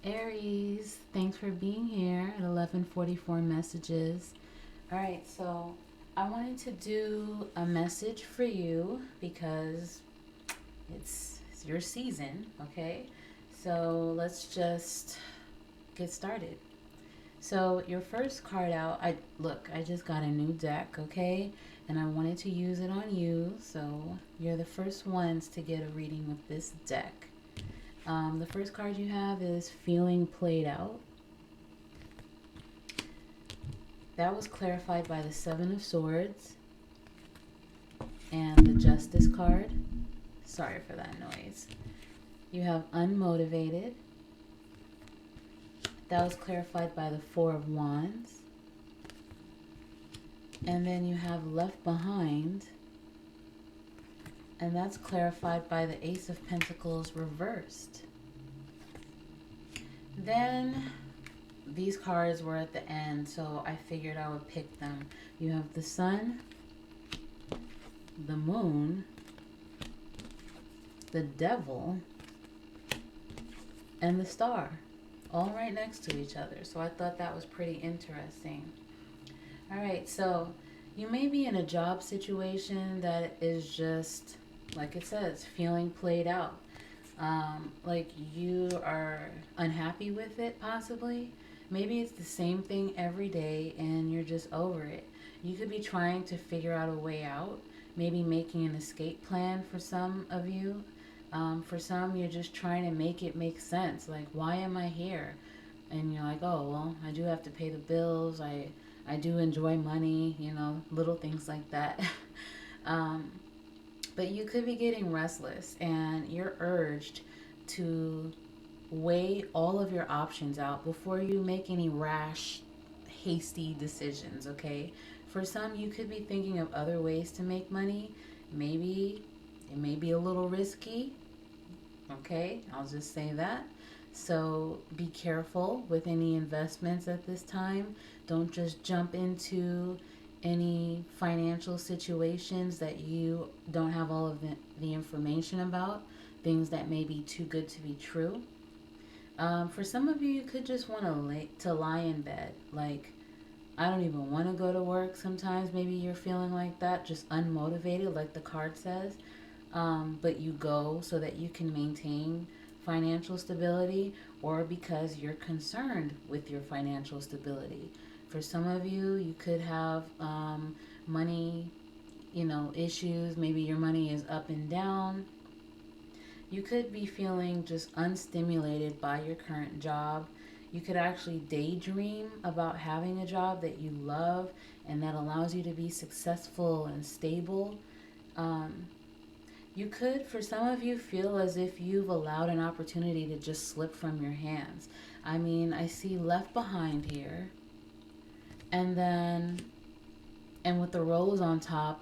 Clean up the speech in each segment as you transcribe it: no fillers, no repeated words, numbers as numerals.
Aries, thanks for being here at 11:44 messages. All right, so I wanted to do a message for you because it's your season, okay? So let's just get started. So your first card out, I just got a new deck, okay? And I wanted to use it on you, so you're the first ones to get a reading of this deck. The first card you have is Feeling Played Out. That was clarified by the Seven of Swords and the Justice card. Sorry for that noise. You have Unmotivated. That was clarified by the Four of Wands. And then you have Left Behind. And that's clarified by the Ace of Pentacles reversed. Then these cards were at the end, so I figured I would pick them. You have the Sun, the Moon, the Devil, and the Star, all right next to each other. So I thought that was pretty interesting. All right, so you may be in a job situation that is just, like it says, feeling played out. Like you are unhappy with it, possibly. Maybe it's the same thing every day and you're just over it. You could be trying to figure out a way out, maybe making an escape plan for some of you. For some, you're just trying to make it make sense. Like, why am I here? And you're like, oh, well, I do have to pay the bills. I do enjoy money, little things like that. um, but you could be getting restless and you're urged to weigh all of your options out before you make any rash, hasty decisions, okay? For some, you could be thinking of other ways to make money. Maybe it may be a little risky, okay? I'll just say that. So be careful with any investments at this time. Don't just jump into any financial situations that you don't have all of the information about, things that may be too good to be true. For some of you, you could just want to lie in bed. Like, I don't even want to go to work sometimes. Maybe you're feeling like that, just unmotivated, like the card says. But you go so that you can maintain financial stability or because you're concerned with your financial stability. For some of you, you could have money, issues. Maybe your money is up and down. You could be feeling just unstimulated by your current job. You could actually daydream about having a job that you love and that allows you to be successful and stable. Um, you could, for some of you, feel as if you've allowed an opportunity to just slip from your hands. I mean, I see Left Behind here, and then, and with the rose on top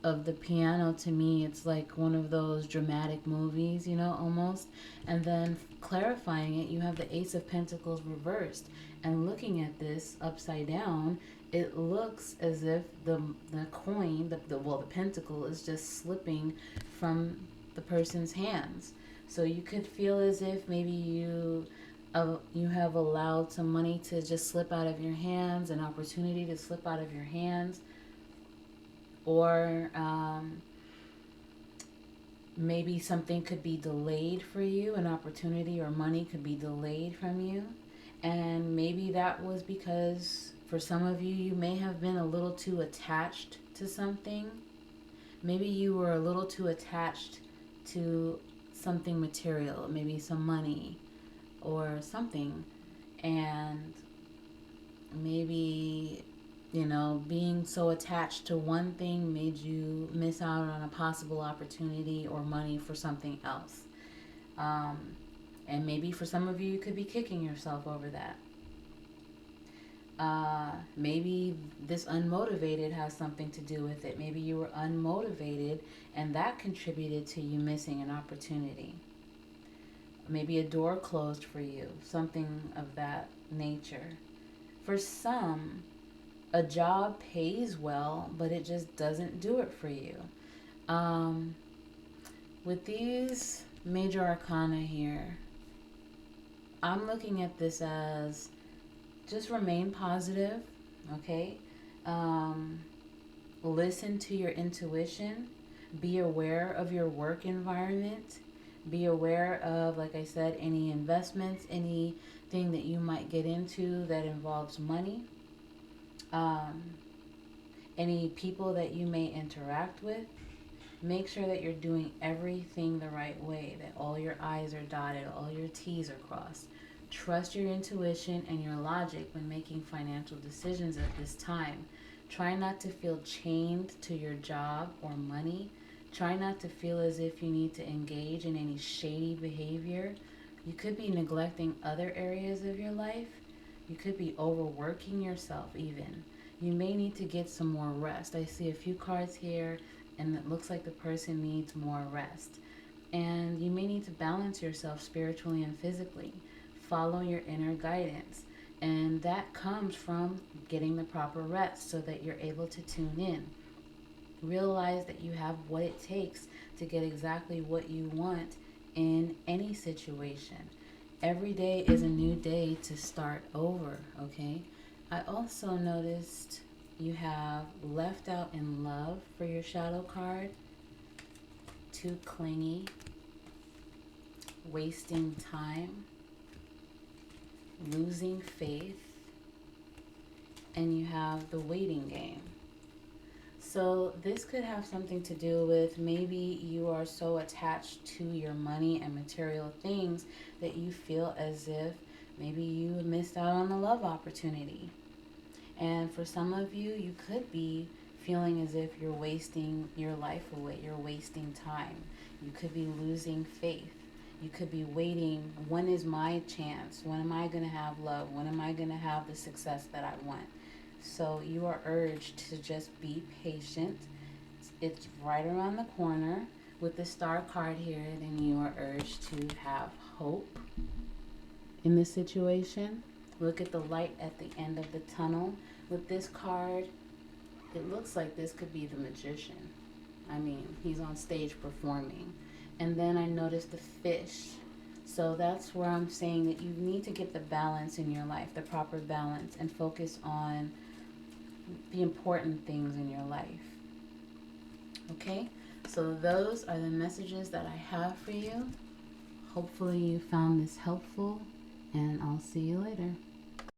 of the piano, to me, it's like one of those dramatic movies, almost. And then clarifying it, you have the Ace of Pentacles reversed. And looking at this upside down, it looks as if the coin, the pentacle is just slipping from the person's hands. So you could feel as if maybe you have allowed some money to just slip out of your hands, an opportunity to slip out of your hands, or maybe something could be delayed for you, an opportunity or money could be delayed from you. And maybe that was because for some of you, you may have been a little too attached to something. Maybe you were a little too attached to something material, maybe some money or something. And maybe, being so attached to one thing made you miss out on a possible opportunity or money for something else. Um, and maybe for some of you, you could be kicking yourself over that. Maybe this unmotivated has something to do with it. Maybe you were unmotivated and that contributed to you missing an opportunity. Maybe a door closed for you, something of that nature. For some, a job pays well, but it just doesn't do it for you. Um, with these major arcana here, I'm looking at this as just remain positive, okay? Um, Listen to your intuition. Be aware of your work environment. Be aware of, like I said, any investments, anything that you might get into that involves money, um, any people that you may interact with. Make sure that you're doing everything the right way, that all your I's are dotted, all your T's are crossed. Trust your intuition and your logic when making financial decisions at this time. Try not to feel chained to your job or money. Try not to feel as if you need to engage in any shady behavior. You could be neglecting other areas of your life. You could be overworking yourself, even. You may need to get some more rest. I see a few cards here, and it looks like the person needs more rest. And you may need to balance yourself spiritually and physically. Follow your inner guidance. And that comes from getting the proper rest so that you're able to tune in. Realize that you have what it takes to get exactly what you want in any situation. Every day is a new day to start over, okay? I also noticed you have left out in love for your shadow card, too clingy, wasting time, losing faith, and you have the waiting game. So this could have something to do with maybe you are so attached to your money and material things that you feel as if maybe you missed out on a love opportunity. And for some of you, you could be feeling as if you're wasting your life away, you're wasting time. You could be losing faith. You could be waiting, when is my chance? When am I going to have love? When am I going to have the success that I want? So you are urged to just be patient. It's right around the corner. With the star card here, then you are urged to have hope in this situation. Look at the light at the end of the tunnel. With this card, it looks like this could be the magician. I mean, he's on stage performing. And then I noticed the fish. So that's where I'm saying that you need to get the balance in your life, the proper balance, and focus on the important things in your life. Okay? So those are the messages that I have for you. Hopefully you found this helpful, and I'll see you later.